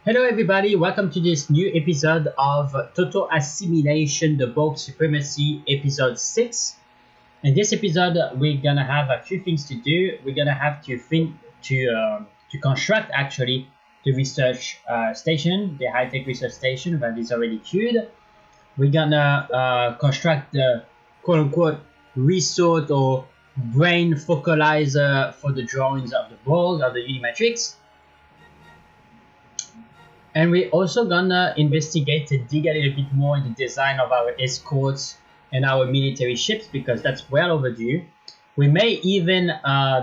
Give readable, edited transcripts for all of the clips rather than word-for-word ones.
Hello everybody, welcome to this new episode of Total Assimilation, the Borg Supremacy, episode 6. In this episode, we're gonna have a few things to do. We're gonna have to construct actually the research station, the high-tech research station that is already queued. We're gonna construct the quote-unquote resort or brain focalizer for the drawings of the Borg, of the Unimatrix. And we're also gonna investigate and dig a little bit more in the design of our escorts and our military ships, because that's well overdue. We may even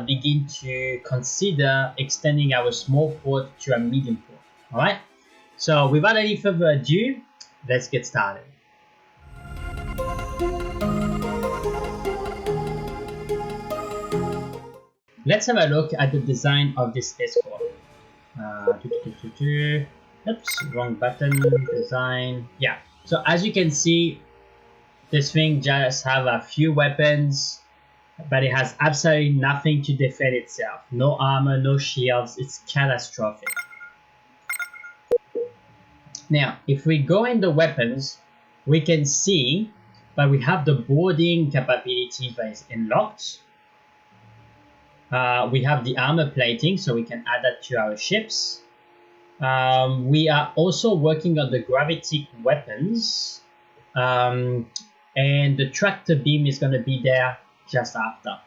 begin to consider extending our small port to a medium port. Alright? So without any further ado, let's get started. Let's have a look at the design of this escort. Oops, wrong button, design. Yeah, so as you can see, this thing just have a few weapons, but it has absolutely nothing to defend itself. No armor, no shields, it's catastrophic. Now, if we go in the weapons, we can see that we have the boarding capability that is unlocked. We have the armor plating, so we can add that to our ships. We are also working on the gravitic weapons, and the tractor beam is going to be there just after.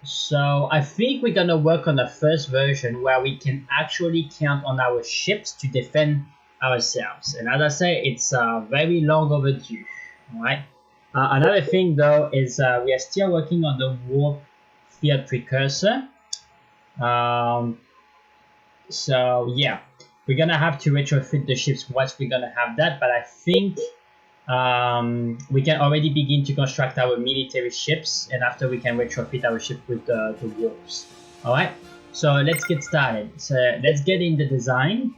So I think we're going to work on the first version where we can actually count on our ships to defend ourselves. And as I say, it's very long overdue. All right. Another thing though is we are still working on the warp field precursor. So yeah, we're gonna have to retrofit the ships once we're gonna have that, but I think we can already begin to construct our military ships, and after we can retrofit our ship with the warps. Alright, so let's get started. So let's get in the design,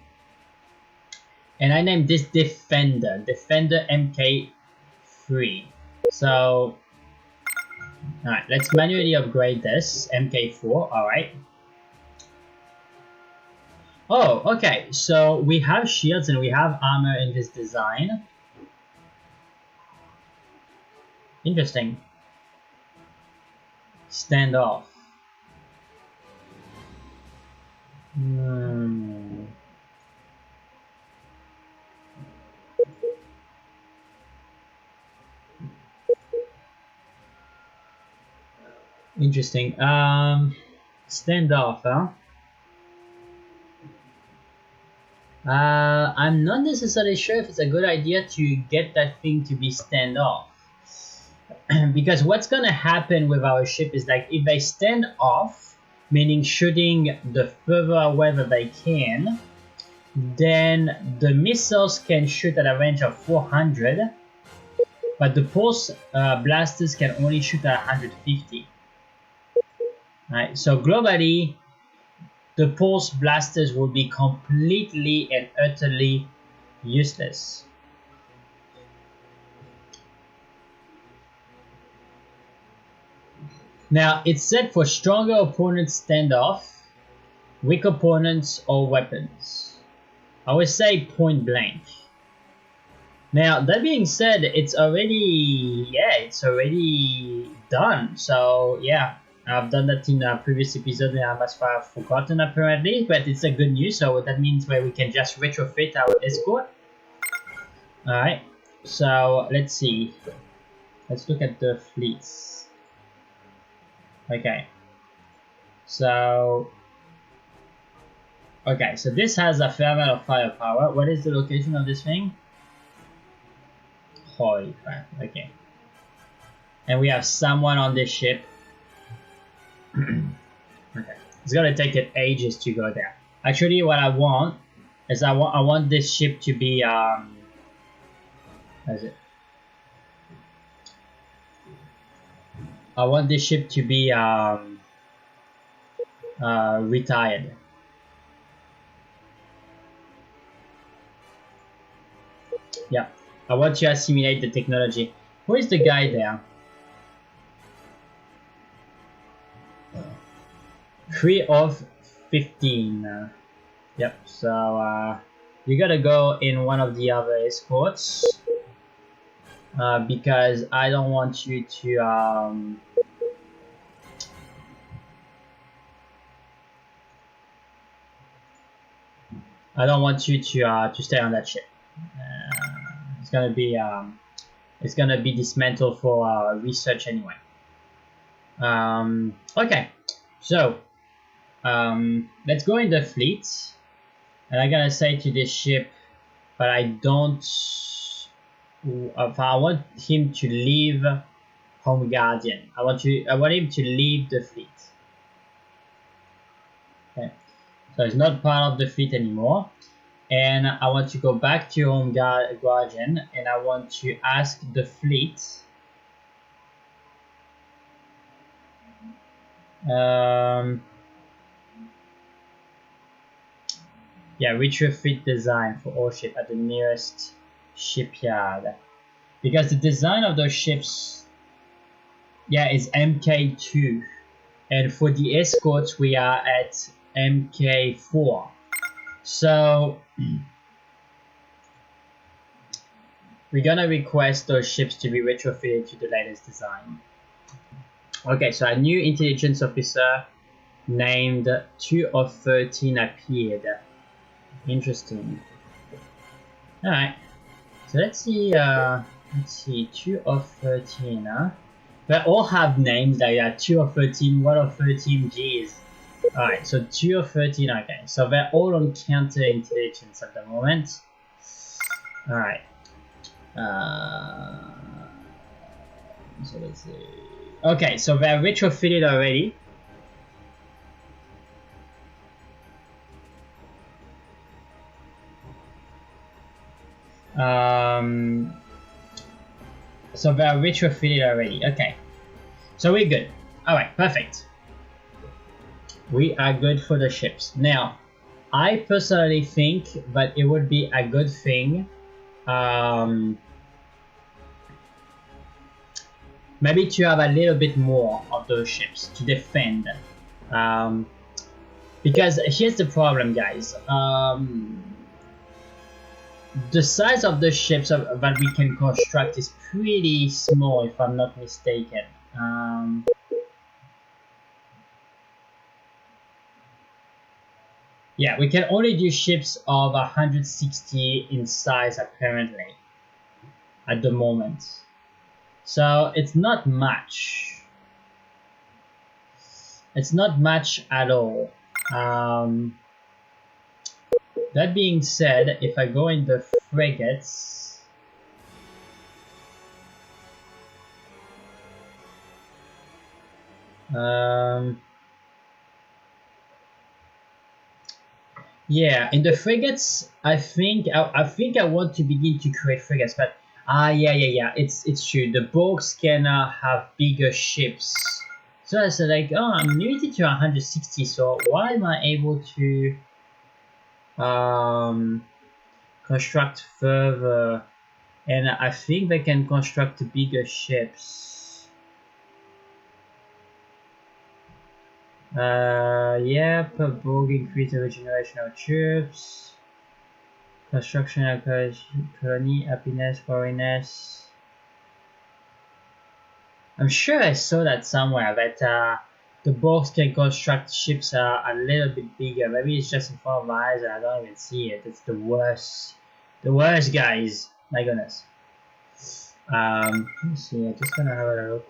and I named this Defender MK3. So alright, let's manually upgrade this MK4. Alright. Oh, okay, so we have shields and we have armor in this design. Interesting. Standoff. Interesting. Standoff, huh? I'm not necessarily sure if it's a good idea to get that thing to be standoff. Because what's gonna happen with our ship is, like, if they stand off, meaning shooting the further away that they can, then the missiles can shoot at a range of 400, but the pulse blasters can only shoot at 150. Right, so globally, the pulse blasters will be completely and utterly useless. Now, it's set for stronger opponents standoff, weak opponents or weapons. I would say point blank. Now, that being said, it's already done. So yeah, I've done that in a previous episode and I must have forgotten apparently, but it's a good news. So that means where we can just retrofit our escort. Alright, so let's see. Let's look at the fleets. Okay. So this has a fair amount of firepower. What is the location of this thing? Holy crap, okay. And we have someone on this ship. Okay, it's gonna take it ages to go there. Actually, what I want is I want this ship to be what is it? I want this ship to be retired. Yeah, I want to assimilate the technology. Who is the guy there? 3 of 15. Yep, so you gotta go in one of the other escorts because I don't want you to I don't want you to stay on that ship. It's gonna be dismantled for research anyway. Okay, so let's go in the fleet, and I'm gonna say to this ship, but I don't. If I want him to leave Home Guardian, I want him to leave the fleet. Okay, so it's not part of the fleet anymore, and I want to go back to Home Guardian, and I want to ask the fleet. Yeah, retrofit design for all ships at the nearest shipyard, because the design of those ships, yeah, is MK2, and for the escorts we are at MK4. So we're gonna request those ships to be retrofitted to the latest design. Okay, so a new intelligence officer named 2 of 13 appeared. Interesting. Alright, so let's see, 2 of 13, huh? They all have names like that, 2 of 13, 1 of 13, Gs. Alright, so 2 of 13, okay. So they're all on counter intelligence at the moment. Alright. So let's see. Okay, so they're retrofitted already. So they are retrofitted already. Okay, so we're good. All right, perfect. We are good for the ships. Now, I personally think that it would be a good thing, maybe to have a little bit more of those ships to defend. Because here's the problem, guys. The size of the ships that we can construct is pretty small, if I'm not mistaken. Yeah, we can only do ships of 160 in size apparently at the moment. So it's not much. It's not much at all. That being said, if I go in the frigates, yeah, in the frigates, I think I want to begin to create frigates, but yeah, it's true. The Borgs can have bigger ships. So I said like, oh, I'm limited to 160. So why am I able to construct further? And I think they can construct bigger ships. Yeah, per Borg increase the regeneration of troops. Construction of colony, happiness, foreigners. I'm sure I saw that somewhere that the Borgs can construct ships a little bit bigger. Maybe it's just in front of my eyes and I don't even see it. It's the worst. The worst, guys. My goodness. Let me see. I just wanna have a look.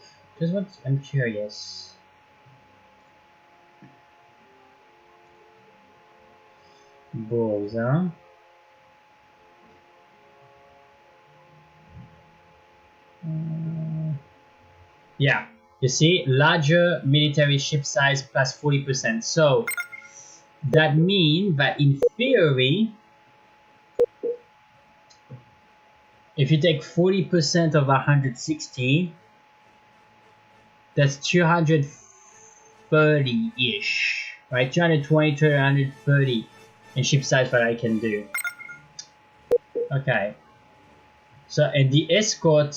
I'm curious. Borgs, huh? Yeah, you see, larger military ship size plus 40%. So that means that in theory, if you take 40% of 160, that's 230-ish, right? 220 to 130 in ship size that I can do. Okay. So, and the escort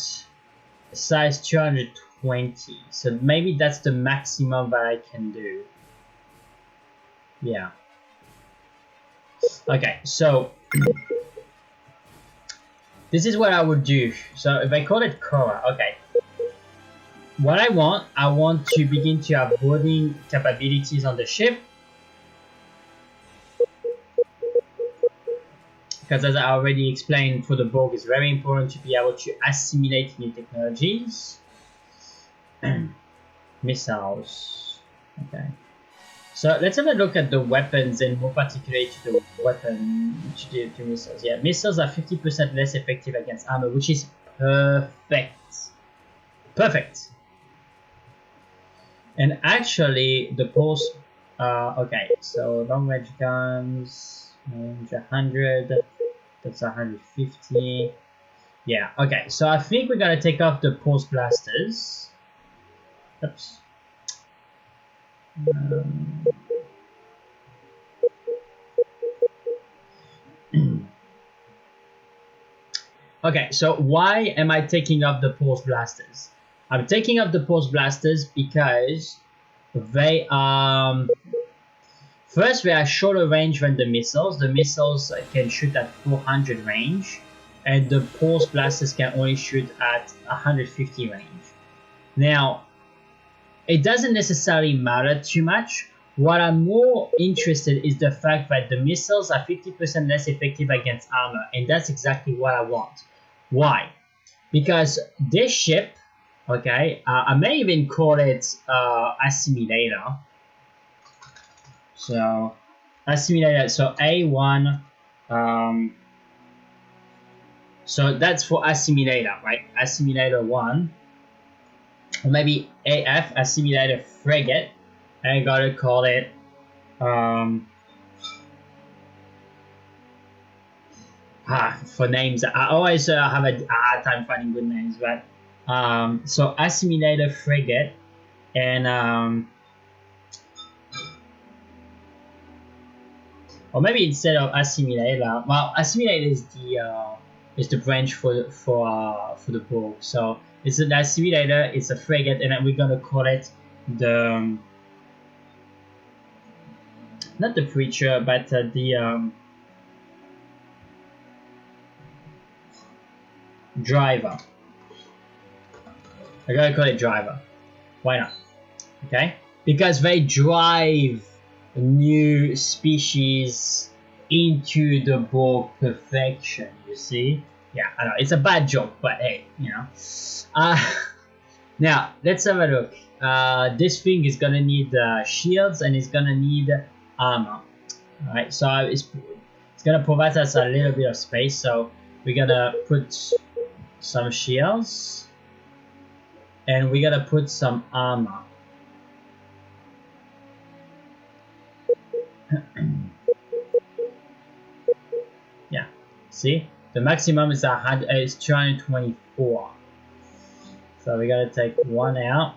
size 220. So maybe that's the maximum that I can do. Yeah. Okay, so this is what I would do. So if I call it Cora, okay. What I want to begin to have boarding capabilities on the ship. Because as I already explained, for the Borg, it's very important to be able to assimilate new technologies. Missiles. Okay. So let's have a look at the weapons and more particularly to the weapon, to missiles. Yeah, missiles are 50% less effective against armor, which is perfect. Perfect. And actually, the pulse. Okay, so long range guns, range 100. That's 150. Yeah. Okay, so I think we gotta take off the pulse blasters. Oops. Okay, so why am I taking up the pulse blasters? I'm taking up the pulse blasters because they first they are shorter range than the missiles. The missiles can shoot at 400 range, and the pulse blasters can only shoot at 150 range. Now, it doesn't necessarily matter too much. What I'm more interested is the fact that the missiles are 50% less effective against armor, and that's exactly what I want. Why? Because this ship, okay, I may even call it Assimilator. So, Assimilator, so A1, so that's for Assimilator, right? Assimilator 1, or maybe AF, Assimilator Frigate. I gotta call it for names. I always have a hard time finding good names, but so Assimilator Frigate and or maybe instead of Assimilator, well, Assimilator is the branch for the Borg. So it's an Assimilator, it's a frigate, and then we're gonna call it the not the Preacher, but the Driver. I gotta call it Driver. Why not? Okay, because they drive new species into the Borg perfection. You see? Yeah, I know it's a bad joke, but hey, you know. Now let's have a look. This thing is gonna need shields and it's gonna need armor. All right, so it's gonna provide us a little bit of space. So we're gonna put some shields and we're gonna put some armor. Yeah, see, the maximum is 224. So we gotta take one out.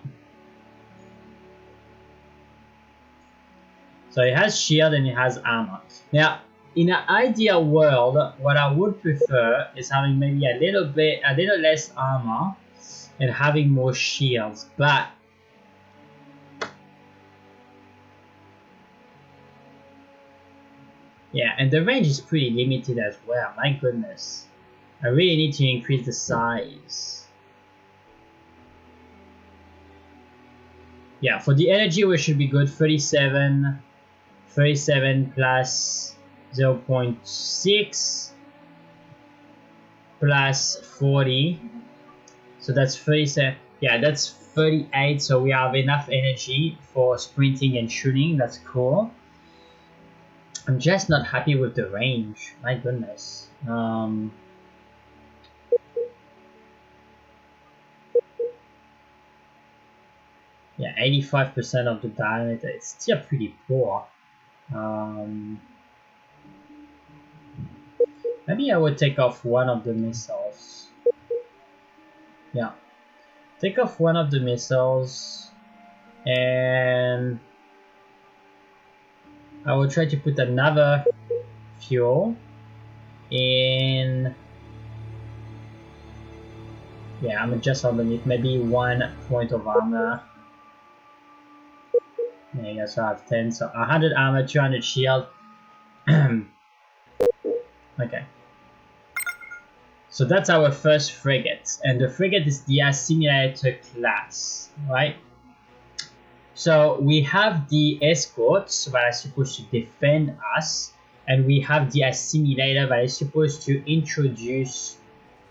So it has shield and it has armor. Now, in an ideal world, what I would prefer is having maybe a little less armor and having more shields, but yeah, and the range is pretty limited as well. My goodness, I really need to increase the size. Yeah, for the energy we should be good. 37 plus 0.6 plus 40, so that's 37. Yeah, that's 38. So we have enough energy for sprinting and shooting. That's cool. I'm just not happy with the range. My goodness. Yeah, 85% of the diameter. It's still pretty poor. Maybe I would take off one of the missiles. Yeah, take off one of the missiles, and I will try to put another fuel in. Yeah, I'm just underneath. Maybe 1 point of armor. Yeah, so I have 10, so 100 armor, 200 shield. Okay. So that's our first frigate, and the frigate is the assimilator class, right? So we have the escorts that are supposed to defend us, and we have the assimilator that is supposed to introduce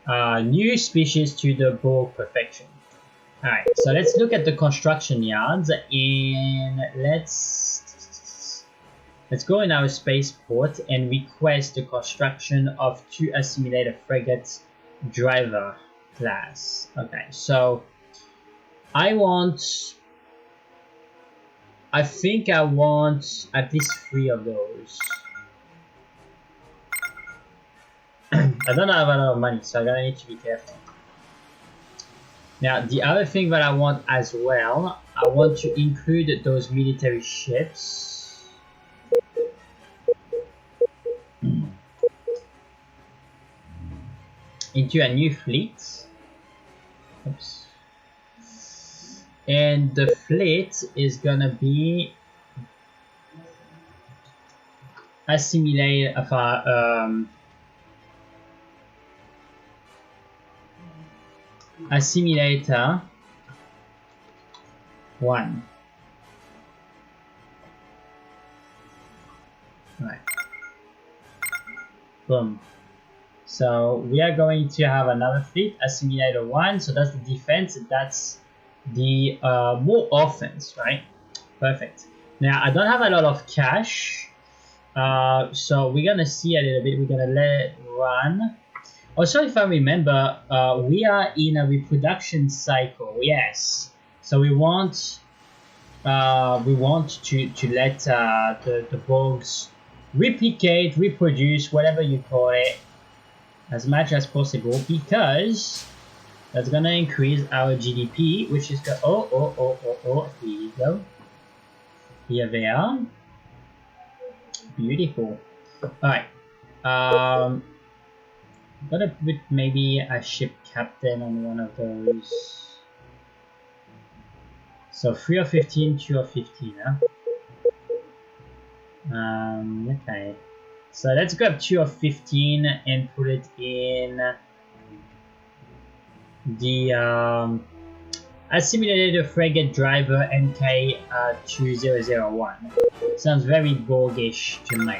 new species to the Borg perfection. Alright, so let's look at the construction yards, and let's go in our spaceport and request the construction of 2 assimilator frigates driver class. Okay, so I think I want at least 3 of those. I don't have a lot of money, so I'm gonna need to be careful. Now, the other thing that I want as well, I want to include those military ships. Into a new fleet. Oops. And the fleet is gonna be assimilator 1. Right. Boom. So we are going to have another fleet, assimilator 1. So that's the defense. That's the more offense, right? Perfect. Now I don't have a lot of cash, so we're gonna see a little bit. We're gonna let it run. Also, if I remember, we are in a reproduction cycle. Yes, so we want to let the Borgs replicate, reproduce, whatever you call it, as much as possible, because that's gonna increase our GDP, which is the here you go. Here they are. Beautiful. Alright. I'm gonna put maybe a ship captain on one of those. So 3 of 15, 2 of 15, huh? Okay. So let's grab 2 of 15 and put it in the assimilated frigate driver MK 2001. Sounds very Borgish to me.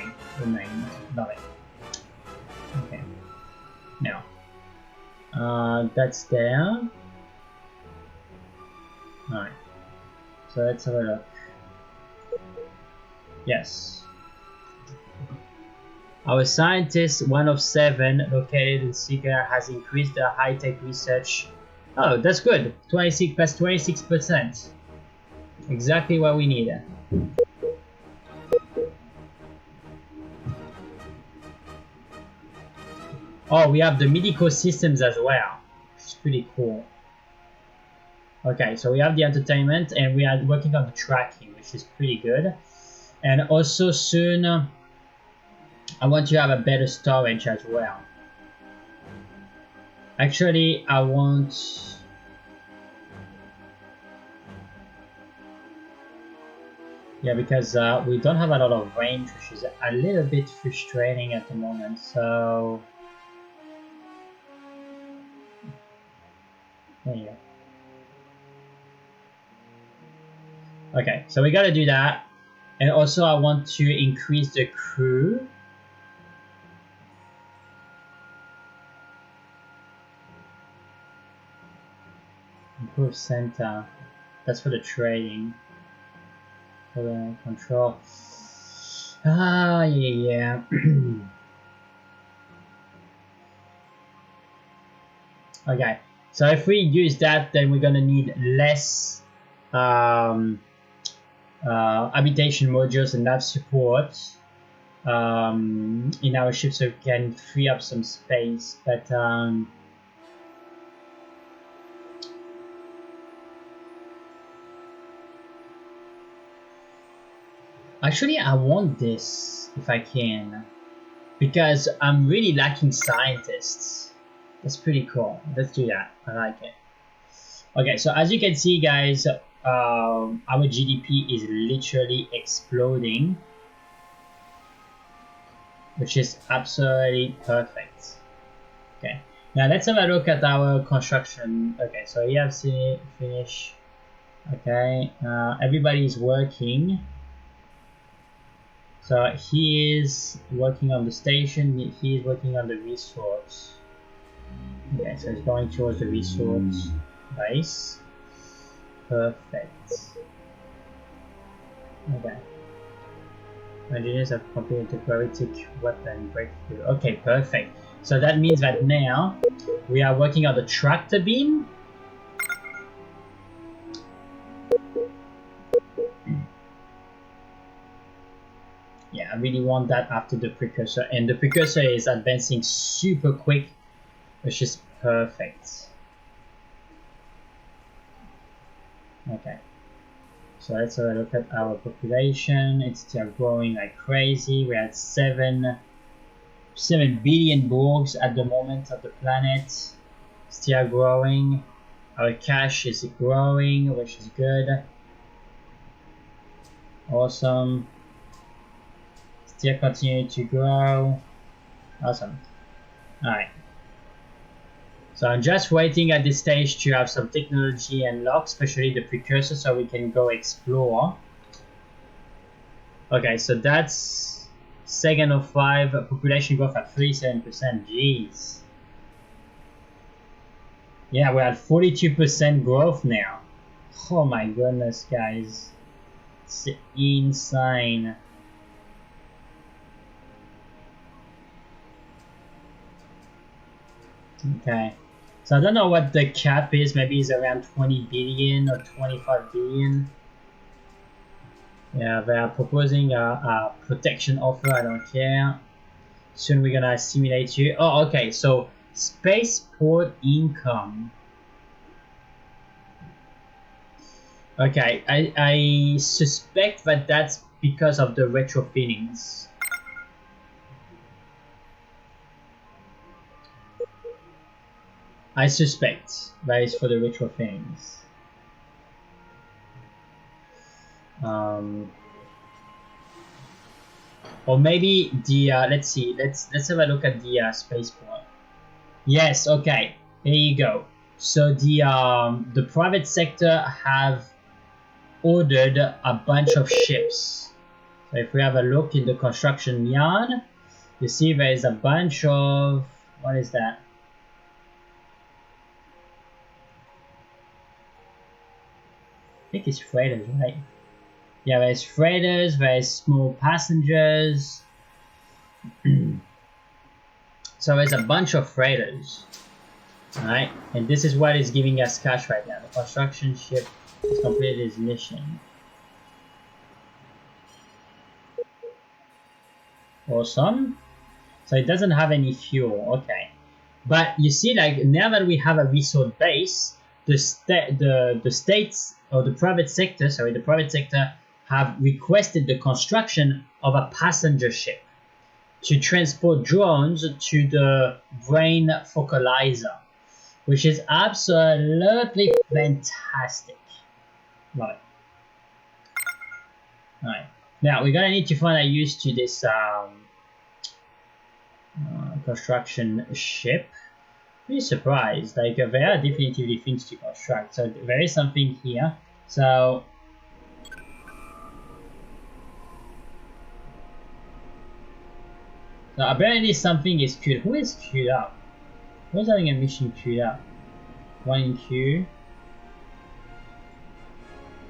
Love it. Okay. Now, that's there. Alright. So let's have a look. Yes. Our scientist, 1 of 7, located in Serie, has increased their high-tech research. Oh, that's good. 26 plus 26%. Exactly what we need. Oh, we have the medical systems as well, which is pretty cool. Okay, so we have the entertainment, and we are working on the tracking, which is pretty good. And also soon, I want to have a better storage as well. Actually, I want... Yeah, because we don't have a lot of range, which is a little bit frustrating at the moment, so... There you go. Okay, so we gotta do that. And also I want to increase the crew. Improve center. That's for the trading. For the control. Ah, yeah. Okay, so if we use that, then we're gonna need less habitation modules and nav support in our ship, so we can free up some space. But actually, I want this if I can, because I'm really lacking scientists. That's pretty cool. Let's do that. I like it. Okay, so as you can see, guys, our GDP is literally exploding, which is absolutely perfect. Okay, now let's have a look at our construction. Okay, so you have seen finish. Okay, everybody is working. So he is working on the station, he is working on the resource. Okay, so he's going towards the resource base. Perfect. Okay. Engineers have completed the paralytic weapon breakthrough. Okay, perfect. So that means that now we are working on the tractor beam. Yeah, I really want that after the precursor, and the precursor is advancing super quick, which is perfect. Okay, so let's have a look at our population. It's still growing like crazy. We're at 7 billion Borgs at the moment of the planet, still growing. Our cash is growing, which is good. Awesome. Still continue to grow. Awesome. Alright. So I'm just waiting at this stage to have some technology unlocked, especially the precursor, so we can go explore. Okay, so that's second of 5, population growth at 37%. Jeez. Yeah, we're at 42% growth now. Oh my goodness, guys. It's insane. Okay, so I don't know what the cap is. Maybe it's around 20 billion or 25 billion. Yeah, they are proposing a protection offer. I don't care. Soon we're gonna assimilate you. Oh, okay, so spaceport income. Okay, I suspect that that's because of the retrofittings. I suspect that is for the retrofittings. Or maybe the let's see, let's have a look at the spaceport. Yes, okay, there you go. So the private sector have ordered a bunch of ships. So if we have a look in the construction yard, you see there is a bunch of, what is that? I think it's freighters, right? Yeah, there's freighters, there's small passengers. So there's a bunch of freighters. Alright, and this is what is giving us cash right now. The construction ship has completed its mission. Awesome. So it doesn't have any fuel, okay. But you see, like, now that we have a resource base, the states, or the private sector, have requested the construction of a passenger ship to transport drones to the brain focalizer, which is absolutely fantastic. Right. Alright. Now we're gonna need to find a use to this construction ship. Pretty surprised, like there are definitively things to construct, so there is something here. So apparently something is queued. Who is queued up? Who's having a mission queued up? One in queue.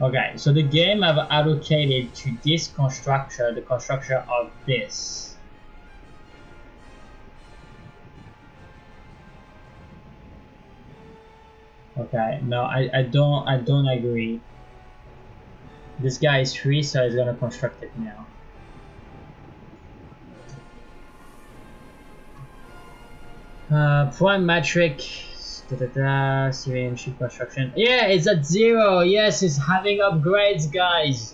Okay, so the game have allocated to this constructor the construction of this. Okay, no, I don't agree. This guy is free, so he's gonna construct it now. Prime Matrix, Syrian ship construction. Yeah, it's at 0. Yes, it's having upgrades, guys.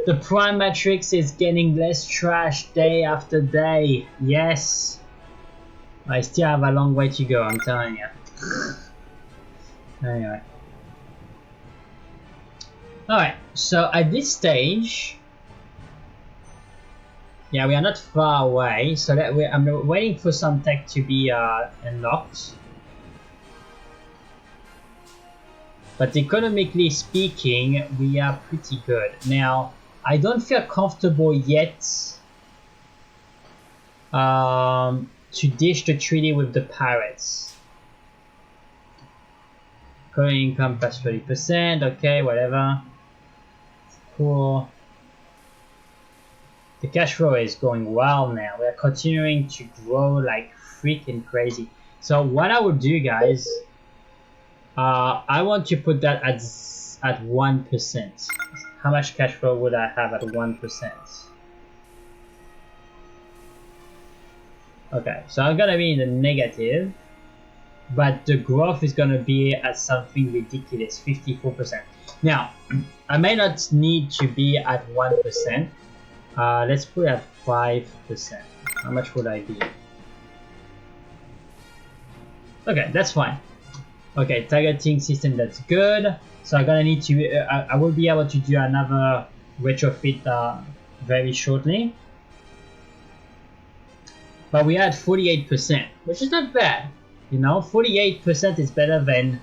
The Prime Matrix is getting less trash day after day. Yes. I still have a long way to go, I'm telling you. Anyway. Alright, so at this stage, yeah, we are not far away, so that I'm waiting for some tech to be unlocked. But economically speaking, we are pretty good. Now, I don't feel comfortable yet to dish the treaty with the pirates. Current income plus 30%, okay, whatever. Cool. The cash flow is going well now. We are continuing to grow like freaking crazy. So what I would do, guys, I want to put that at 1%. How much cash flow would I have at 1%? Okay, so I'm gonna be in the negative, but the growth is gonna be at something ridiculous, 54%. Now, I may not need to be at 1%. Let's put it at 5%. How much would I be? Okay, that's fine. Okay, targeting system, that's good. So I'm gonna need to, I will be able to do another retrofit very shortly. But we are at 48%, which is not bad. You know, 48% is better than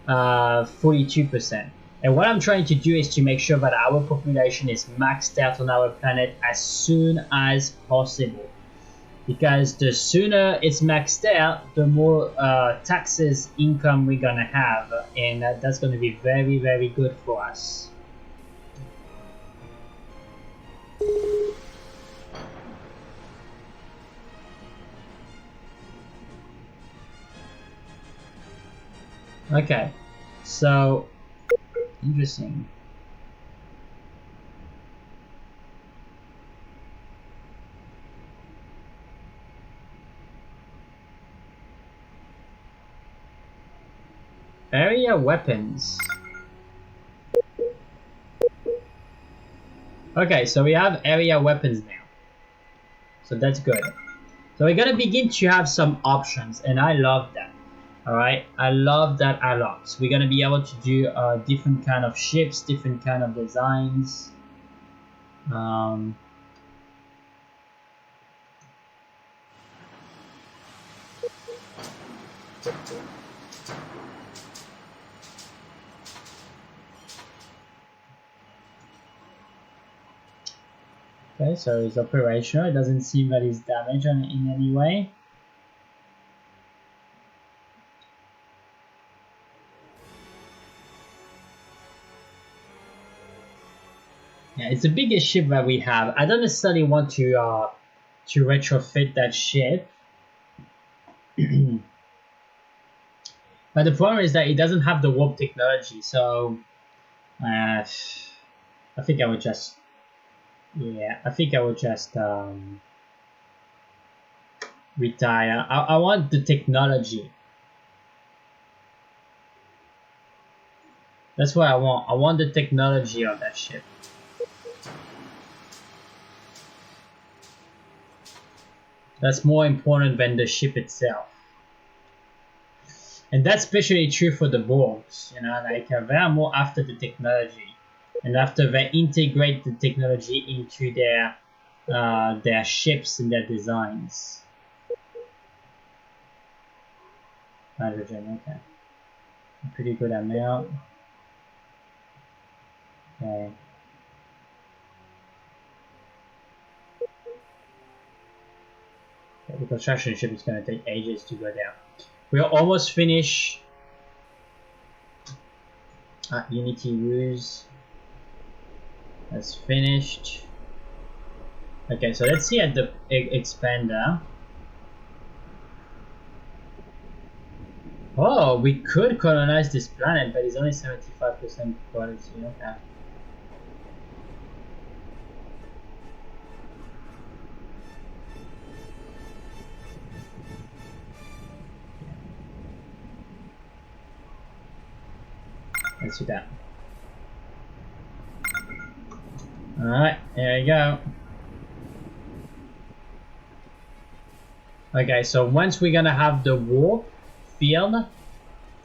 42%. And what I'm trying to do is to make sure that our population is maxed out on our planet as soon as possible. Because the sooner it's maxed out, the more taxes income we're gonna have, and that's gonna be very, very good for us. Okay, so interesting. Area weapons. Okay, so we have area weapons now. So that's good. So we're gonna begin to have some options, and I love that. Alright, I love that a lot. We're gonna be able to do different kind of ships, different kind of designs. Okay, so it's operational. It doesn't seem that it's damaged in any way. Yeah, it's the biggest ship that we have. I don't necessarily want to retrofit that ship. But the problem is that it doesn't have the warp technology, so I think I would just, yeah, I think I would just retire. I want the technology. That's what I want. I want the technology of that ship. That's more important than the ship itself. And that's especially true for the Borgs, you know, like they are more after the technology. And after they integrate the technology into their ships and their designs. Hydrogen, okay. A pretty good amount. Okay. The construction ship is going to take ages to go down. We are almost finished. Unity use. That's finished. Okay, so let's see at the expander. Oh, we could colonize this planet, but it's only 75% quality. Okay. Let's do that. Alright, there we go. Okay, so once we're gonna have the warp field,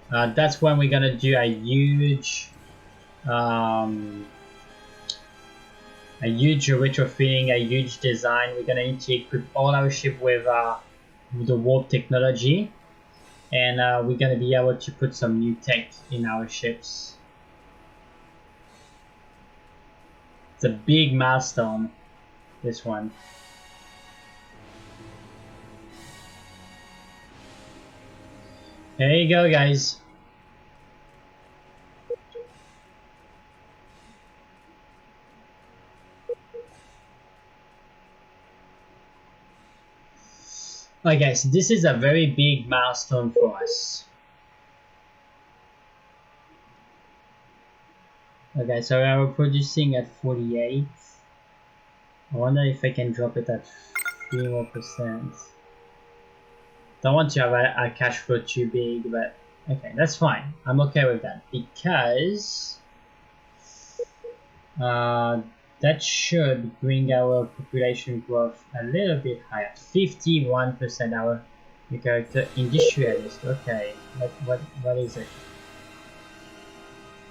that's when we're gonna do a huge a huge retrofitting, a huge design. We're gonna need to equip all our ship with the warp technology, and we're gonna be able to put some new tech in our ships. It's a big milestone, this one. There you go, guys. Okay, so this is a very big milestone for us. Okay, so we're producing at 48. I wonder if I can drop it at 3 more %. Don't want to have a cash flow too big, but okay, that's fine. I'm okay with that because that should bring our population growth a little bit higher. 51% our character industrialist. Okay, what is it?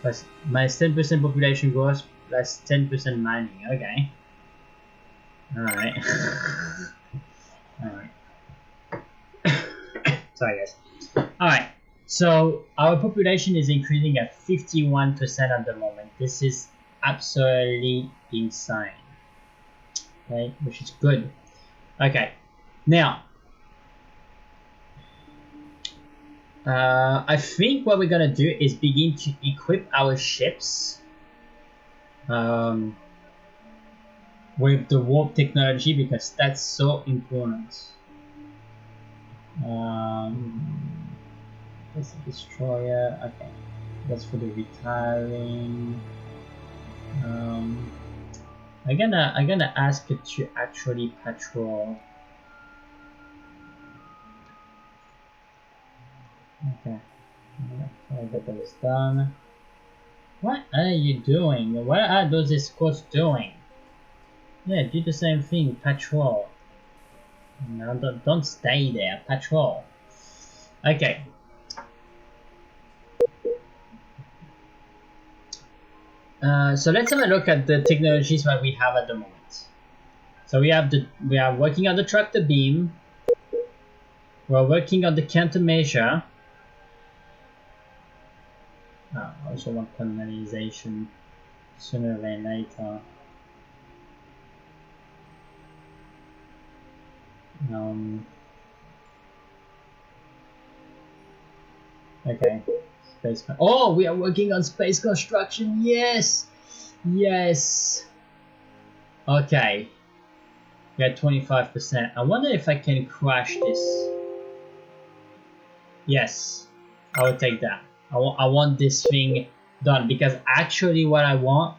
Plus minus 10% population growth plus 10% mining. Okay. Alright. Alright. Sorry guys. Alright. So our population is increasing at 51% at the moment. This is absolutely insane. Okay, which is good. Okay. Now I think what we're gonna do is begin to equip our ships with the warp technology because that's so important. That's a destroyer. Okay, that's for the retiring. I'm gonna ask it to actually patrol. Okay, I bet that was done. What are you doing? What are those escorts doing? Yeah, do the same thing, patrol. No, don't stay there, patrol. Okay. So let's have a look at the technologies that we have at the moment. So we are working on the tractor beam. We're working on the countermeasure. I also want penalization sooner than later. Okay, space. Oh, we are working on space construction. Yes, yes. Okay, we are 25%. I wonder if I can crash this. Yes, I will take that. I want this thing done because actually what I want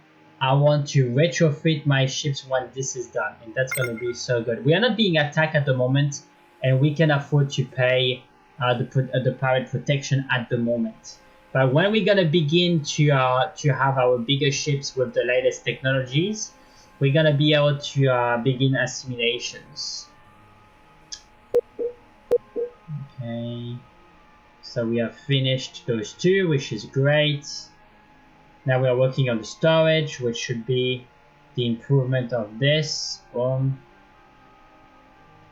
to retrofit my ships when this is done, and that's gonna be so good. We are not being attacked at the moment, and we can afford to pay the pirate protection at the moment. But when we're gonna begin to have our bigger ships with the latest technologies, we're gonna be able to begin assimilations. Okay. So we have finished those two, which is great. Now we are working on the storage, which should be the improvement of this. Boom.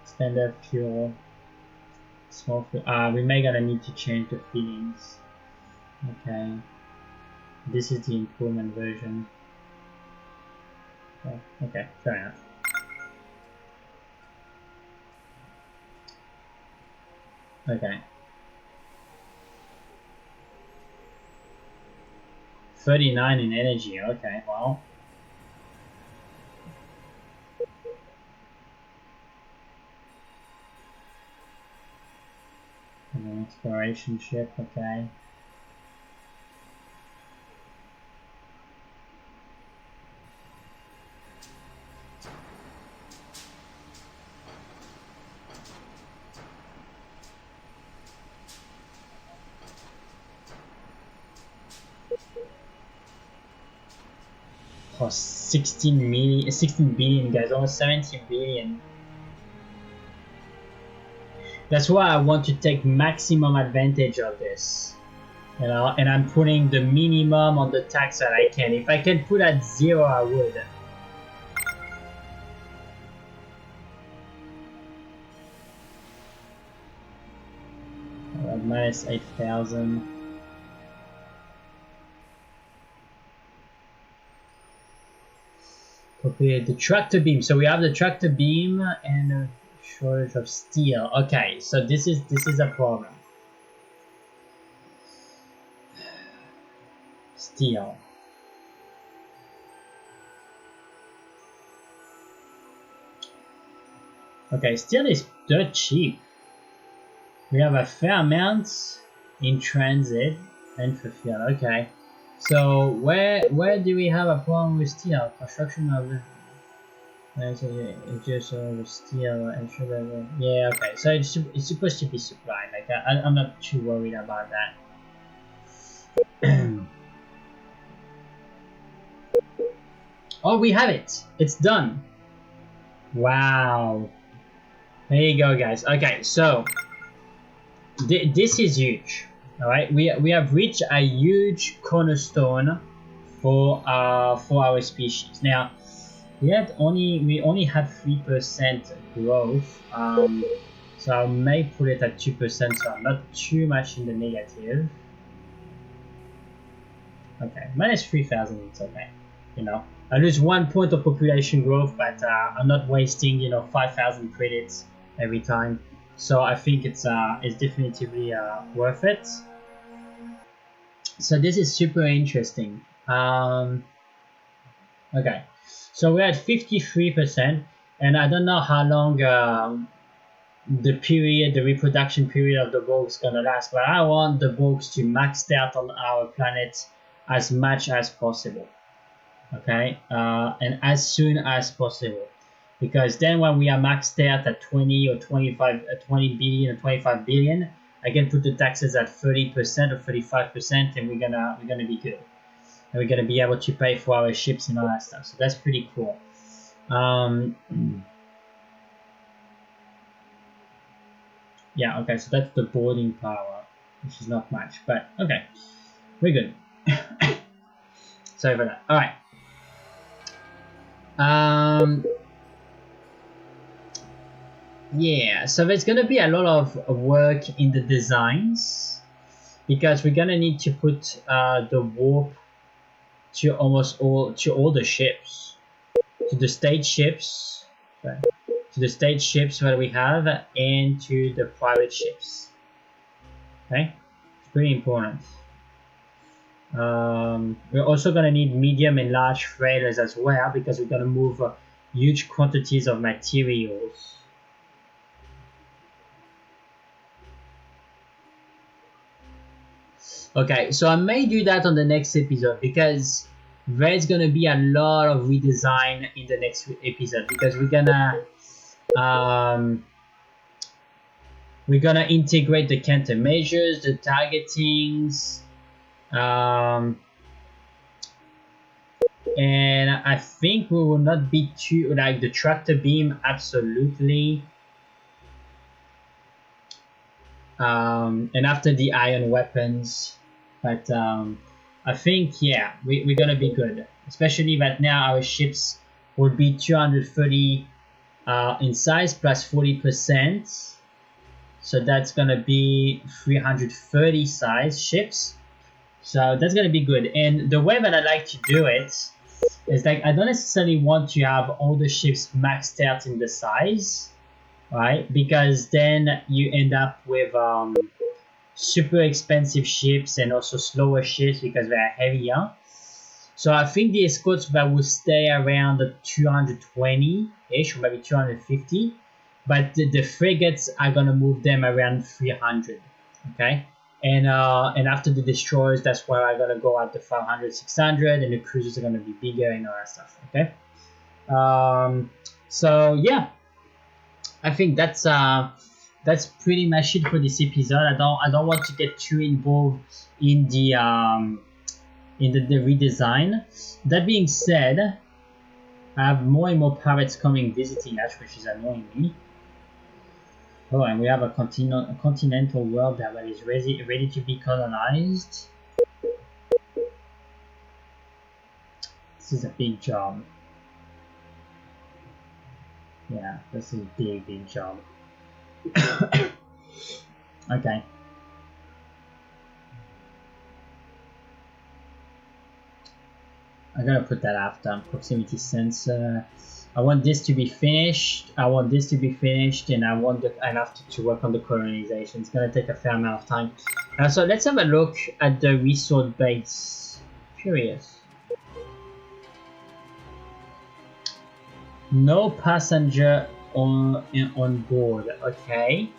Standard fuel. Small fuel. We may gonna need to change the feedings. Okay. This is the improvement version. Oh, okay, fair enough. Okay. 39 in energy, okay, well. And an exploration ship, okay. Oh, 16 billion guys, almost 17 billion. That's why I want to take maximum advantage of this. you know, and I'm putting the minimum on the tax that I can. If I can put at 0, I would. Minus 8,000. Copy the tractor beam. So we have the tractor beam and a shortage of steel. Okay, so this is a problem. Steel. Okay, steel is dirt cheap. We have a fair amount in transit and for fuel. Okay, so where do we have a problem with steel? Construction of just steel and sugar. Yeah, okay, so it's supposed to be supplied. Like I'm not too worried about that. Oh, we have it. It's done. Wow. There you go, guys. Okay, so this is huge. All right, we have reached a huge cornerstone for our species. Now we only had 3% growth. So I may put it at 2%. So I'm not too much in the negative. Okay, minus 3,000. It's okay. You know, I lose 1 point of population growth, but I'm not wasting 5,000 credits every time. So I think it's definitively worth it. So this is super interesting. Okay, so we're at 53%, and I don't know how long the reproduction period of the Borg's gonna last, but I want the Borgs to max out on our planet as much as possible. Okay, and as soon as possible, because then when we are maxed out at 20 or 25, 20 billion or 25 billion, I can put the taxes at 30% or 35%, and we're gonna be good, and we're gonna be able to pay for our ships and all that stuff. So that's pretty cool. Yeah, okay, so that's the boarding power, which is not much, but okay, we're good. Sorry for that. All right. Yeah, so there's gonna be a lot of work in the designs, because we're gonna need to put the warp to almost all the ships, to the state ships, okay, to the state ships that we have, and to the private ships. Okay, it's pretty important. We're also gonna need medium and large freighters as well, because we're gonna move huge quantities of materials. Okay, so I may do that on the next episode, because there's gonna be a lot of redesign in the next episode, because we're gonna integrate the countermeasures, the targetings, and I think we will not be too like the tractor beam, absolutely. And after the iron weapons, but I think, yeah, we're gonna be good, especially that now our ships will be 230 in size plus 40%, so that's gonna be 330 size ships, so that's gonna be good. And the way that I like to do it is, like, I don't necessarily want to have all the ships maxed out in the size, right? Because then you end up with super expensive ships and also slower ships because they are heavier. So I think the escorts that will stay around the 220-ish, or maybe 250, but the frigates are gonna move them around 300. Okay, and after the destroyers, that's where I'm gonna go at the 500, 600, and the cruisers are gonna be bigger and all that stuff. Okay, so yeah, I think that's pretty much it for this episode. I don't want to get too involved in the redesign. That being said, I have more and more pirates coming visiting us, which is annoying me. Oh, and we have a continental world that is ready to be colonized. This is a big job. Yeah, this is a big job. Okay. I'm gonna put that after proximity sensor. I want this to be finished. And I want to work on the colonization. It's gonna take a fair amount of time. So let's have a look at the resource base. Curious. No passenger on board. Okay.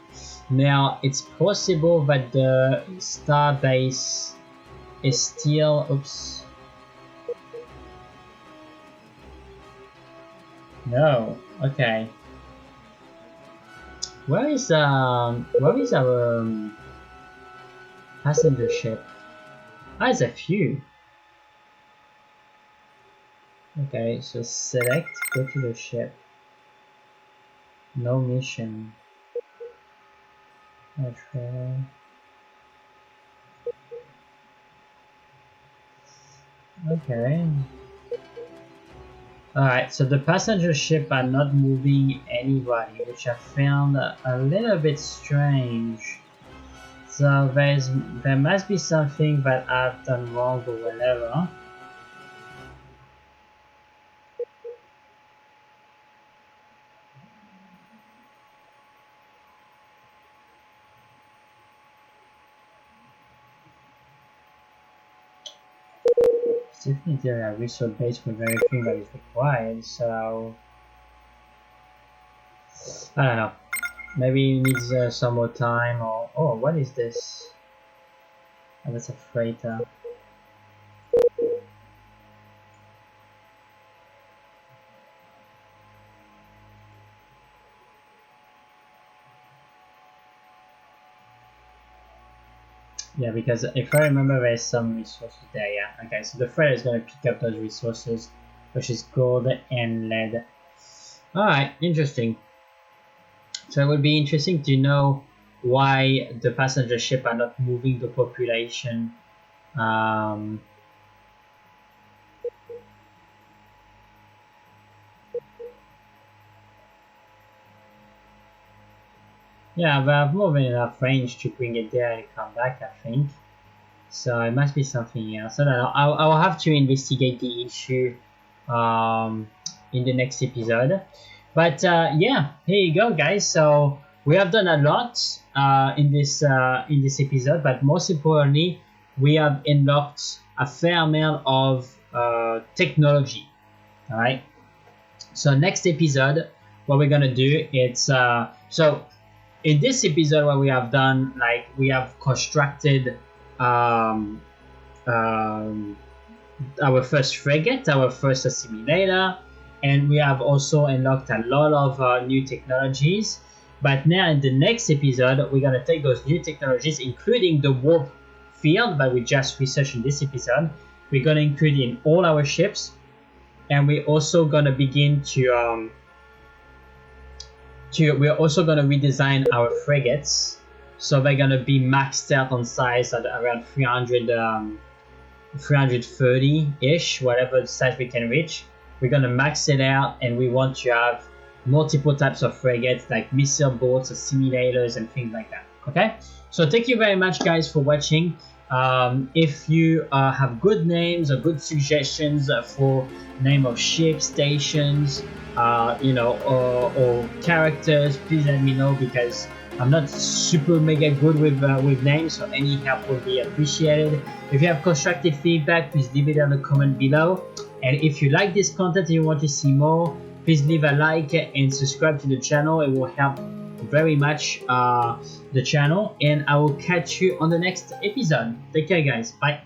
Now it's possible that the star base is still. Oops. No. Okay. Where is our passenger ship? Ah, it's a few. Okay, so select, go to the ship. No mission. Okay. Okay. Alright, so the passenger ship are not moving anybody, which I found a little bit strange. So there must be something that I've done wrong or whatever. Definitely a resource base for everything that is required, so I don't know. Maybe it needs some more time, or oh, what is this? Oh, that's a freighter. Yeah, because if I remember, there's some resources there. Yeah. Okay, so the freighter is going to pick up those resources, which is gold and lead. All right, interesting. So it would be interesting to know why the passenger ship are not moving the population. Yeah, but I've more than enough range to bring it there and come back, I think. So it must be something else. I don't know. I'll have to investigate the issue in the next episode. But yeah, here you go, guys. So we have done a lot in this episode, but most importantly, we have unlocked a fair amount of technology. All right. So next episode, what we're gonna do, it's so in this episode, what we have done, like we have constructed our first frigate, our first assimilator, and we have also unlocked a lot of new technologies. But now in the next episode, we're going to take those new technologies, including the warp field that we just researched in this episode. We're going to include in all our ships, and we're also going to begin we're also going to redesign our frigates, so they're going to be maxed out on size at around 330-ish, whatever size we can reach. We're going to max it out, and we want to have multiple types of frigates like missile boats, simulators, and things like that. Okay, so thank you very much, guys, for watching. If you have good names or good suggestions for name of ships, stations, or characters, please let me know, because I'm not super mega good with names, so any help will be appreciated. If you have constructive feedback, please leave it in the comment below. And if you like this content and you want to see more, please leave a like and subscribe to the channel. It will help very much the channel, and I will catch you on the next episode. Take care, guys. Bye.